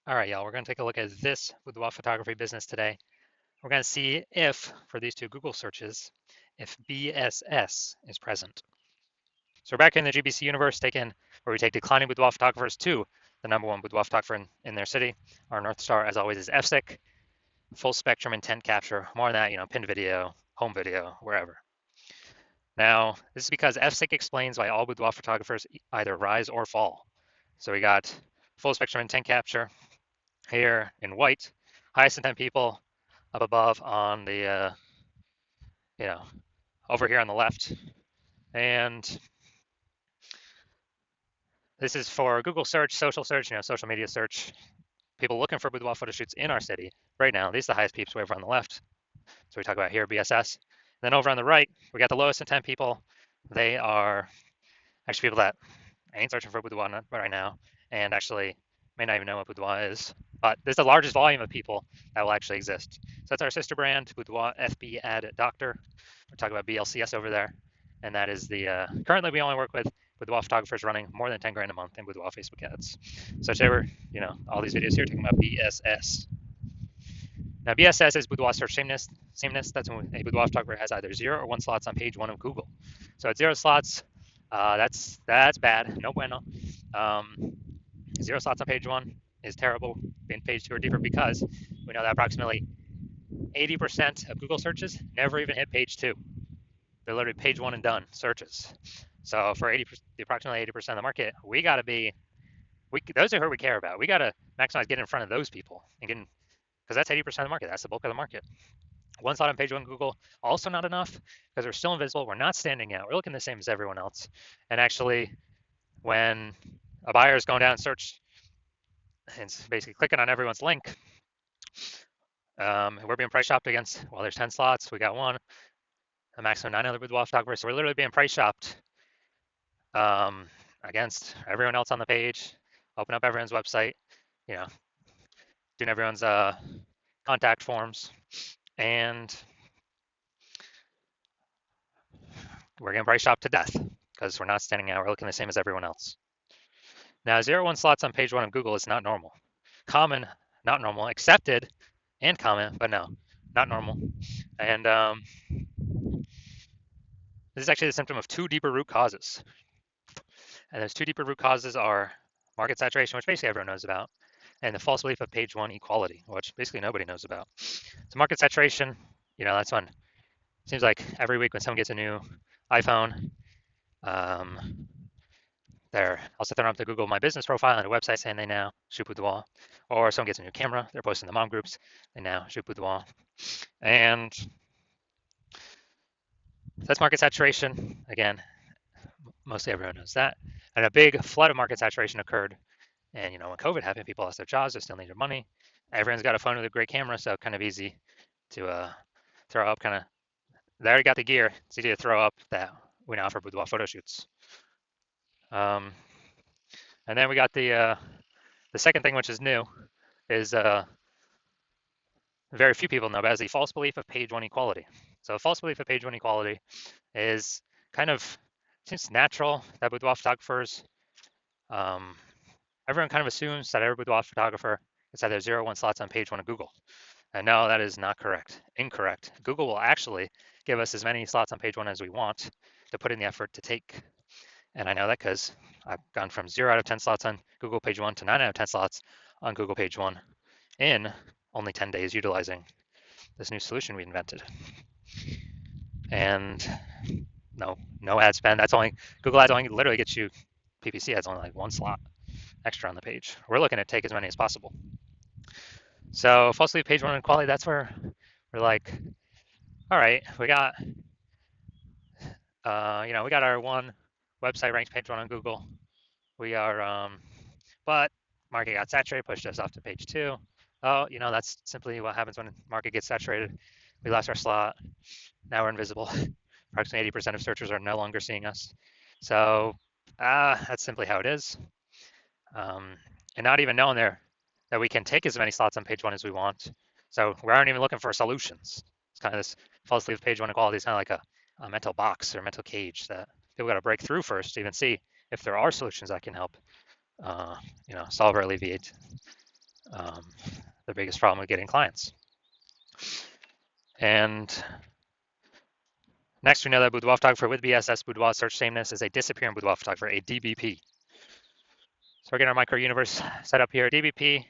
All right, y'all, we're going to take a look at this boudoir photography business today. We're going to see if, for these two Google searches, if BSS is present. So we're back in the GBC universe, where we take declining boudoir photographers to the number one boudoir photographer in their city. Our North Star, as always, is FSIC, full spectrum intent capture. More than that, pin video, home video, wherever. Now, this is because FSIC explains why all boudoir photographers either rise or fall. So we got full spectrum intent capture here in white, highest intent people up above on the, you know, over here on the left. And this is for Google search, social search, social media search, people looking for boudoir photo shoots in our city right now. These are the highest peeps way over on the left. So we talk about here, BSS. Then over on the right, we got the lowest intent people. They are actually people that ain't searching for boudoir right now and actually may not even know what boudoir is. But this is the largest volume of people that will actually exist. So that's our sister brand, Boudoir FB Ad Doctor. We're talking about BLCS over there. And that is the, currently we only work with boudoir photographers running more than 10 grand a month in boudoir Facebook ads. So today we're, all these videos here talking about BSS. Now BSS is boudoir search sameness. That's when a boudoir photographer has either 0 or 1 slots on page 1 of Google. So at 0 slots, that's bad, no bueno. 0 slots on page 1 is terrible in page 2 or deeper because we know that approximately 80% of Google searches never even hit page 2. They're literally page 1 and done searches. So for approximately 80% of the market, we got to be, those are who we care about. We got to maximize getting in front of those people and getting, because that's 80% of the market. That's the bulk of the market. 1 slot on page 1 Google, also not enough because we're still invisible. We're not standing out. We're looking the same as everyone else. And actually, when a buyer is going down and search and basically clicking on everyone's link, we're being price shopped against, well, there's 10 slots. We got 1, a maximum 9 other boudoir photographers. So we're literally being price shopped against everyone else on the page, open up everyone's website, doing everyone's contact forms, and we're getting price shopped to death because we're not standing out. We're looking the same as everyone else. Now, 0-1 slots on page 1 of Google is not normal. Common, not normal. Accepted and common, but no, not normal. And this is actually the symptom of 2 deeper root causes. And those 2 deeper root causes are market saturation, which basically everyone knows about, and the false belief of page 1 equality, which basically nobody knows about. So market saturation, that's when it seems like every week when someone gets a new iPhone, they're also throwing up the Google My Business profile and a website saying they now shoot boudoir. Or someone gets a new camera, they're posting the mom groups, they now shoot boudoir. And that's market saturation. Again, mostly everyone knows that. And a big flood of market saturation occurred. And when COVID happened, people lost their jobs, they still needed money. Everyone's got a phone with a great camera, so kind of easy to throw up. They already got the gear. It's easy to throw up that we now offer boudoir photo shoots. And then we got the second thing, which is new, is very few people know about, is the false belief of page 1 equality. So the false belief of page 1 equality is seems natural that boudoir photographers, everyone kind of assumes that every boudoir photographer is either 0-1 slots on page 1 of Google. And no, that is not correct. Incorrect. Google will actually give us as many slots on page 1 as we want to put in the effort to take. And I know that because I've gone from 0 out of 10 slots on Google page 1 to 9 out of 10 slots on Google page 1 in only 10 days utilizing this new solution we invented. And no ad spend. Google ads only literally gets you, PPC ads only like 1 slot extra on the page. We're looking to take as many as possible. So falsely page 1 equality, that's where we're like, all right, we got, we got our 1 website ranked page 1 on Google. We are, but market got saturated, pushed us off to page 2. Oh, that's simply what happens when market gets saturated. We lost our slot. Now we're invisible. Approximately 80% of searchers are no longer seeing us. So that's simply how it is. And not even knowing there that we can take as many slots on page 1 as we want. So we aren't even looking for solutions. It's kind of this false belief page 1 equality is kind of like a mental box or mental cage that people got to break through first to even see if there are solutions that can help, solve or alleviate their biggest problem with getting clients. And next, we know that boudoir photographer with BSS boudoir search sameness is a disappearing boudoir photographer, a DBP. So we're getting our micro universe set up here. DBP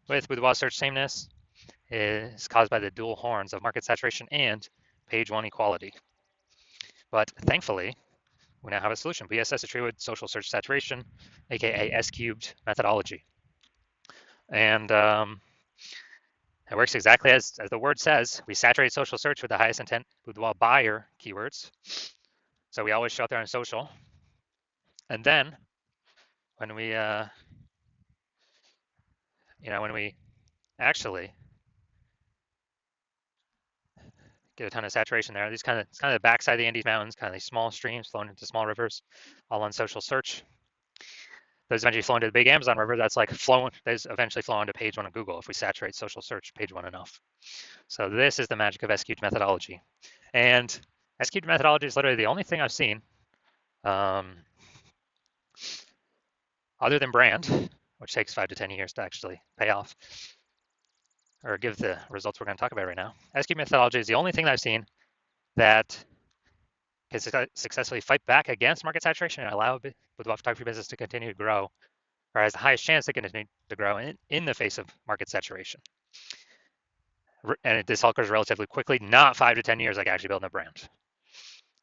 with boudoir search sameness is caused by the dual horns of market saturation and page one equality. But thankfully, we now have a solution. BSS is treated with social search saturation, aka S cubed methodology. And it works exactly as the word says. We saturate social search with the highest intent boudoir buyer keywords. So we always show up there on social. And then when we, when we actually get a ton of saturation there, it's kind of the backside of the Andes Mountains, kind of these small streams flowing into small rivers, all on social search. Those eventually flow into the big Amazon River. That's like flowing. Those eventually flow onto page one of Google if we saturate social search page one enough. So this is the magic of S-cubed methodology. And S-cubed methodology is literally the only thing I've seen other than brand, which takes 5 to 10 years to actually pay off or give the results we're going to talk about right now. S-cubed methodology is the only thing that I've seen that can successfully fight back against market saturation and allow the photography business to continue to grow, or has the highest chance to continue to grow in the face of market saturation. And this all occurs relatively quickly, not 5 to 10 years like actually building a brand.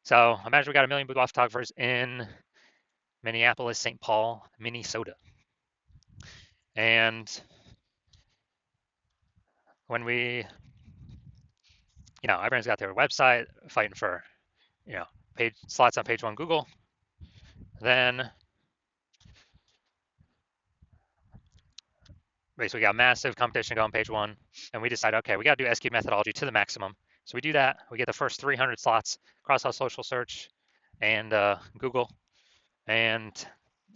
So imagine we got 1 million boudoir photographers in Minneapolis, St. Paul, Minnesota. And when we, everyone's got their website fighting for, page slots on page one Google, then basically got massive competition going page one, and we decide, okay, we got to do S-cubed methodology to the maximum. So we do that. We get the first 300 slots across all social search and Google. And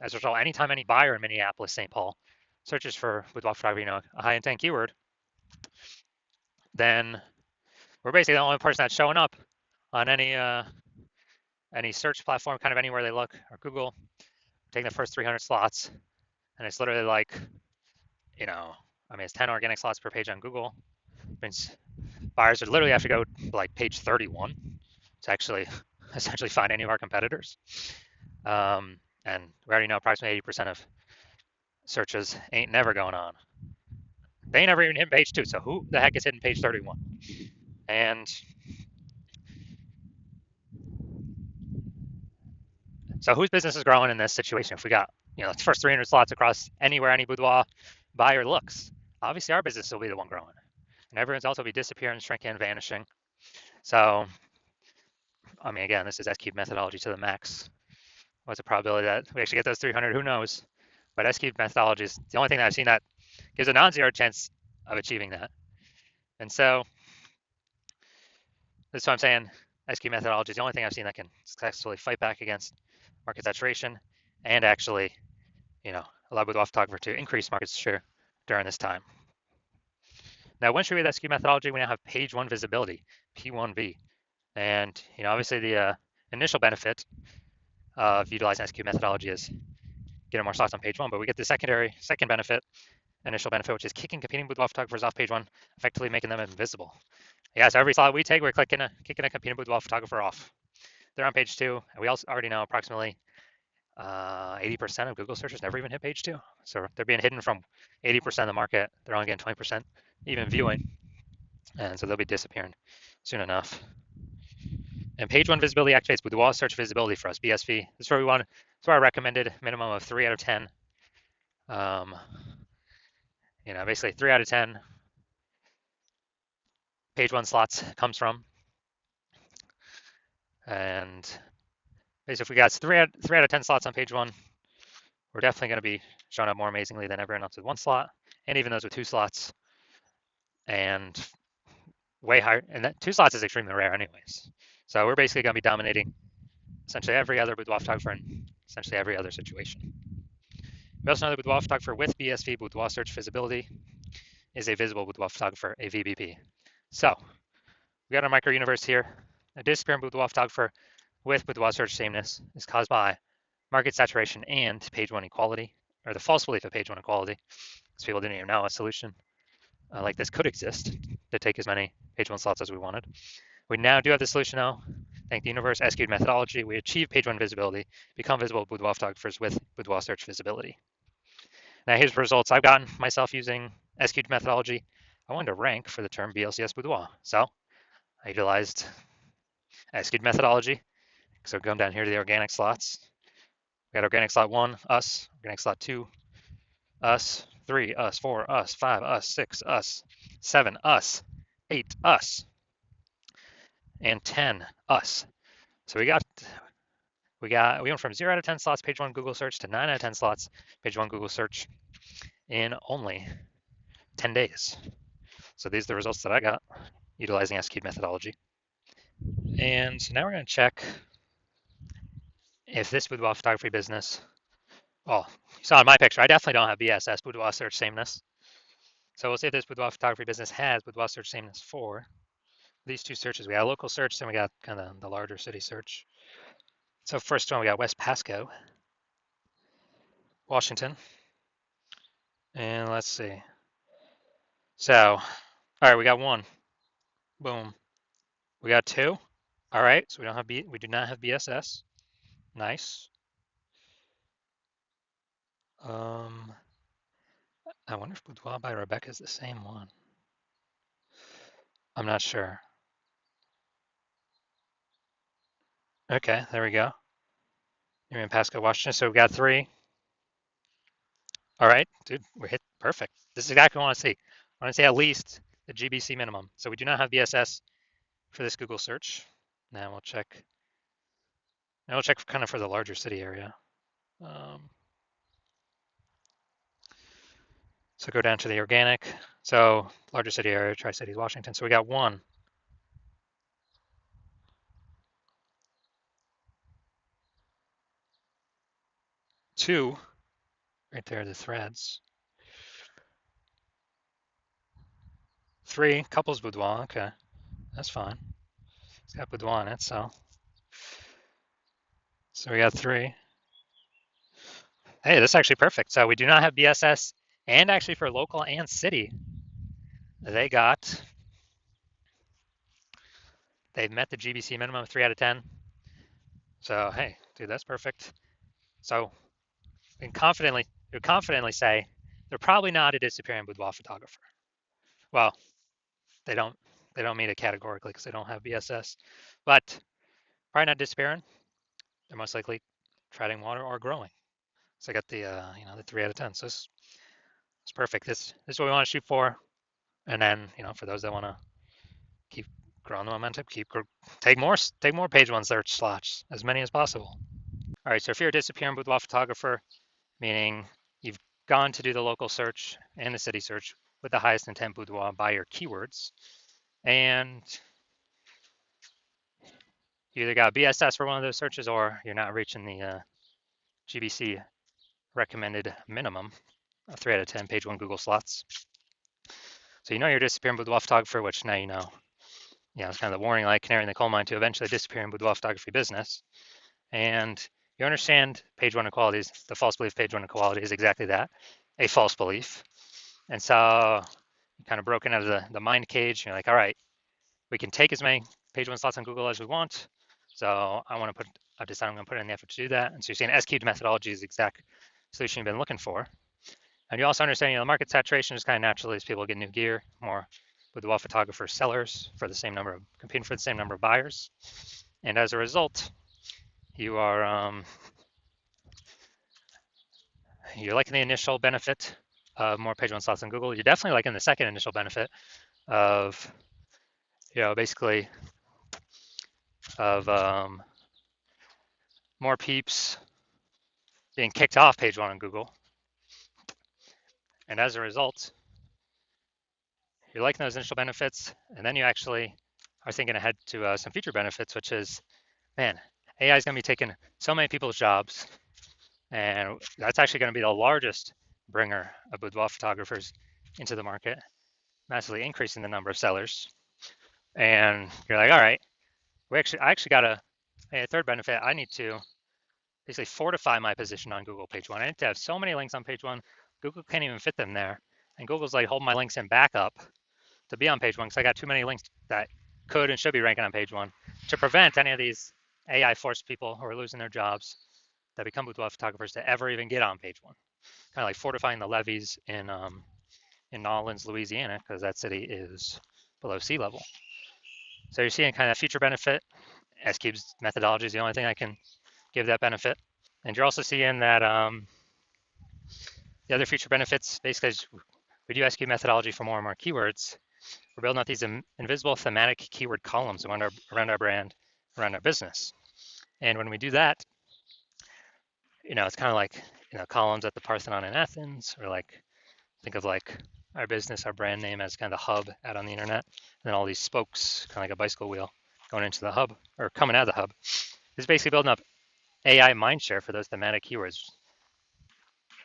as a result, anytime any buyer in Minneapolis, St. Paul searches for boudoir photography, a high intent keyword, then we're basically the only person that's showing up on any search platform, kind of anywhere they look, or Google, taking the first 300 slots. And it's literally like, it's 10 organic slots per page on Google. It means buyers would literally have to go to like page 31 to actually essentially find any of our competitors. And we already know approximately 80% of searches ain't never going on. They ain't never even hit page 2, so who the heck is hitting page 31? And so whose business is growing in this situation? If we got, the first 300 slots across anywhere any boudoir buyer looks, obviously our business will be the one growing. And everyone's also be disappearing, shrinking, vanishing. So, again, this is S-cubed methodology to the max. What's the probability that we actually get those 300? Who knows? But S-cubed methodology is the only thing that I've seen that gives a non-zero chance of achieving that. And so that's what I'm saying. S-cubed methodology is the only thing I've seen that can successfully fight back against market saturation and actually, allow boudoir photographer to increase market share during this time. Now, once we read that S-cubed methodology, we now have page one visibility, P1V. And, obviously the initial benefit of utilizing S-cubed methodology is getting more slots on page one, but we get the second benefit, initial benefit, which is kicking competing boudoir photographers off page one, effectively making them invisible. Yeah, so every slot we take, we're kicking a competing boudoir photographer off. They're on page two, and we also already know approximately 80% of Google searches never even hit page two. So they're being hidden from 80% of the market. They're only getting 20% even viewing. And so they'll be disappearing soon enough. And page one visibility activates boudoir search visibility for us, BSV. This is where we want. That's where I recommended minimum of 3 out of 10. Basically 3 out of 10 page one slots comes from. And basically, if we got 3 out of 10 slots on page one, we're definitely going to be showing up more amazingly than everyone else with 1 slot, and even those with 2 slots, and way higher. And that 2 slots is extremely rare, anyways. So we're basically going to be dominating essentially every other boudoir photographer in essentially every other situation. We also know that boudoir photographer with BSV, boudoir search visibility, is a visible boudoir photographer, a VBP. So we got our micro universe here. A disappearing boudoir photographer with boudoir search sameness is caused by market saturation and page one equality, or the false belief of page one equality. because people didn't even know a solution like this could exist to take as many page one slots as we wanted. We now do have the solution now. Thank the universe, SQ'd methodology, we achieve page one visibility, become visible boudoir photographers with boudoir search visibility. Now here's the results I've gotten myself using SQ'd methodology. I wanted to rank for the term BLCS boudoir. So I utilized SQ'd methodology. So come down here to the organic slots. We got organic slot 1, us. Organic slot 2, us. 3, us. 4, us. 5, us. 6, us. 7, us. 8, us. And 10, us. So we went from 0 out of 10 slots page one Google search to 9 out of 10 slots page one Google search in only 10 days. So these are the results that I got utilizing SQ'd methodology. And now we're going to check if this boudoir photography business, well, you saw in my picture, I definitely don't have BSS, boudoir search sameness. So we'll see if this boudoir photography business has boudoir search sameness for these two searches. We got a local search, then we got kind of the larger city search. So first one, we got West Pasco, Washington. And let's see. So, all right, we got one. Boom. We got two. All right, so we do not have BSS. Nice. I wonder if Boudoir by Rebecca is the same one. I'm not sure. Okay, there we go. You're in Pasco, Washington. So we got three. All right, dude, we're hit perfect. This is exactly what I want to see. I want to see at least the GBC minimum. So we do not have BSS for this Google search. Now we'll check. Now we'll check kind of for the larger city area. So go down to the organic. So larger city area, Tri-Cities, Washington. So we got one. Two, right there, the threads. Three, couples boudoir, okay, that's fine. It's got boudoir in it, so we got three. Hey, this is actually perfect. So we do not have BSS, and actually for local and city, they've met the GBC minimum of 3 out of 10. So hey, dude, that's perfect. So we can confidently say they're probably not a disappearing boudoir photographer. Well, they don't meet it categorically because they don't have BSS, but probably not disappearing. They're most likely treading water or growing. So I got the the 3 out of 10. So it's perfect. This is what we want to shoot for. And then for those that want to keep growing the momentum, take more page one search slots, as many as possible. All right. So if you're a disappearing boudoir photographer, meaning you've gone to do the local search and the city search with the highest intent boudoir by your keywords, and you either got BSS for one of those searches or you're not reaching the GBC recommended minimum of 3 out of 10 page one Google slots. So you're disappearing boudoir photographer, which now it's kind of the warning light, canary in the coal mine to eventually disappear in boudoir photography business. And you understand page one inequalities. The false belief page one inequality is exactly that, a false belief. And so you're kind of broken out of the mind cage. You're like, all right, we can take as many page one slots on Google as we want. So I've decided I'm going to put in the effort to do that. And so you're seeing SQ'd methodology is the exact solution you've been looking for. And you also understand, the market saturation is kind of naturally as people get new gear, more boudoir photographer sellers competing for the same number of buyers. And as a result, you're liking the initial benefit of more page one slots on Google. You're definitely liking the second initial benefit of, basically of more peeps being kicked off page one on Google. And as a result, you're liking those initial benefits, and then you actually are thinking ahead to some future benefits, which is, man, AI is going to be taking so many people's jobs, and that's actually going to be the largest bringer of boudoir photographers into the market, massively increasing the number of sellers. And you're like, all right, I actually got a third benefit. I need to basically fortify my position on Google page one. I need to have so many links on page one, Google can't even fit them there. And Google's like holding my links in backup to be on page one because I got too many links that could and should be ranking on page one to prevent any of these AI forced people who are losing their jobs that become boudoir photographers to ever even get on page one. Kind of like fortifying the levees in Nolens, Louisiana, because that city is below sea level. So you're seeing kind of future benefit. S-Cube's methodology is the only thing I can give that benefit. And you're also seeing that the other future benefits, basically, as we do S-Cube methodology for more and more keywords, we're building out these invisible thematic keyword columns around our brand, around our business. And when we do that, it's kind of like, columns at the Parthenon in Athens, or like, think of like our business, our brand name as kind of the hub out on the internet, and then all these spokes, kind of like a bicycle wheel going into the hub or coming out of the hub. It's basically building up AI mindshare for those thematic keywords,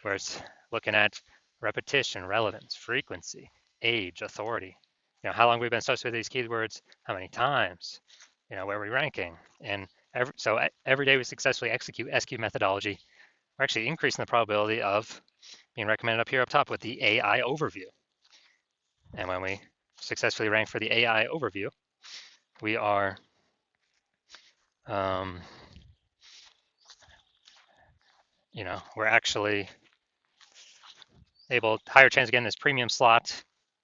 where it's looking at repetition, relevance, frequency, age, authority. How long we've been associated with these keywords, how many times, where we're ranking. And so every day we successfully execute S-Cube methodology, we're actually increasing the probability of being recommended up here up top with the AI overview. And when we successfully rank for the AI overview, we are we're actually able, higher chance of getting this premium slot.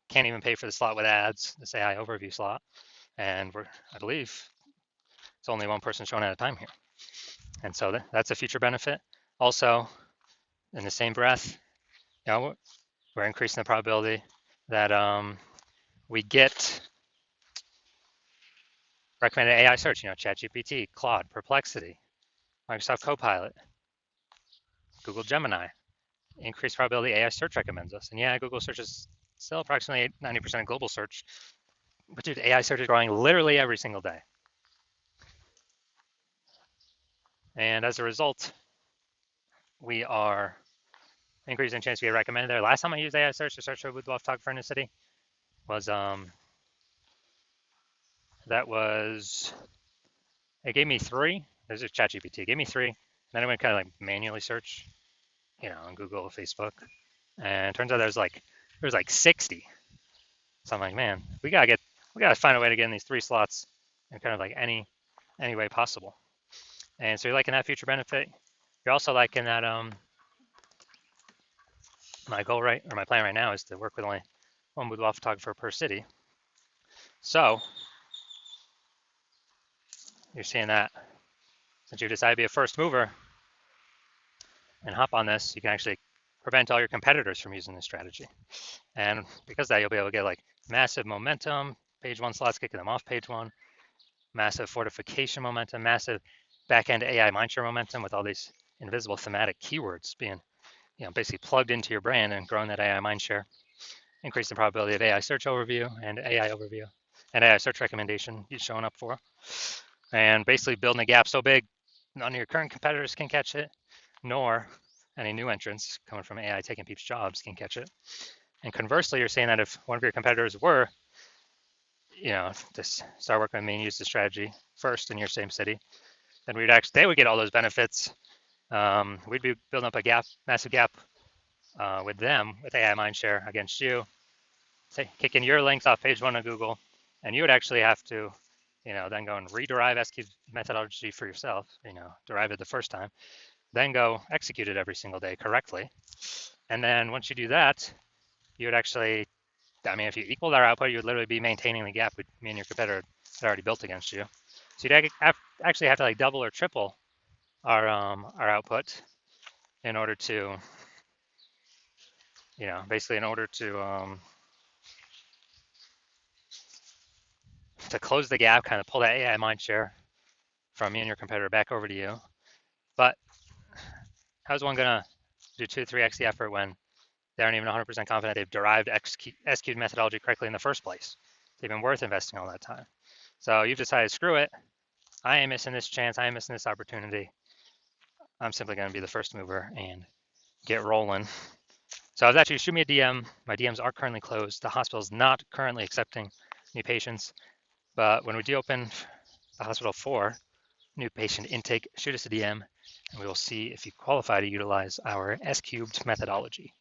Can't even pay for the slot with ads, this AI overview slot. And I believe it's only one person showing at a time here. And so that's a future benefit. Also, in the same breath, we're increasing the probability that we get recommended AI search, ChatGPT, Claude, Perplexity, Microsoft Copilot, Google Gemini. Increased probability AI search recommends us. And yeah, Google search is still approximately 90% of global search. But dude, AI search is growing literally every single day. And as a result, we are increasing chance to get recommended there. Last time I used AI search to search for a boudoir photographer in the city was it gave me 3. There's a ChatGPT. It gave me 3. And then I went kind of like manually search, on Google, Facebook. And it turns out there's like 60. So I'm like, man, we gotta find a way to get in these 3 slots in kind of like any way possible. And so you're liking that future benefit. You're also liking that my plan right now is to work with only one boudoir photographer per city. So you're seeing that since you decide to be a first mover and hop on this, you can actually prevent all your competitors from using this strategy. And because of that, you'll be able to get like massive momentum, page 1 slots kicking them off page 1, massive fortification momentum, massive back-end AI mindshare momentum with all these invisible thematic keywords being, basically plugged into your brand and growing that AI mindshare, increase the probability of AI search overview and AI search recommendation you're showing up for, and basically building a gap so big none of your current competitors can catch it, nor any new entrants coming from AI taking people's jobs can catch it. And conversely, you're saying that if one of your competitors were, to start working with me and use the strategy first in your same city, then they would get all those benefits. We'd be building up a massive gap with them, with AI mindshare against you, kicking your links off page 1 of Google, and you would actually have to, then go and rederive S-Cube methodology for yourself, derive it the first time, then go execute it every single day correctly. And then once you do that, you would actually, if you equaled our output, you would literally be maintaining the gap with me and your competitor that already built against you. So you'd actually have to like double or triple our output in order to, basically in order to close the gap, kind of pull that AI mindshare from me and your competitor back over to you. But how's one gonna do 2-3x the effort when they aren't even 100% confident they've derived S-Cube methodology correctly in the first place? It's even worth investing all that time. So you've decided, screw it. I ain't missing this chance. I ain't missing this opportunity. I'm simply going to be the first mover and get rolling. So I was actually, shoot me a DM. My DMs are currently closed. The hospital is not currently accepting new patients. But when we do open the hospital for new patient intake, shoot us a DM and we will see if you qualify to utilize our S-Cubed methodology.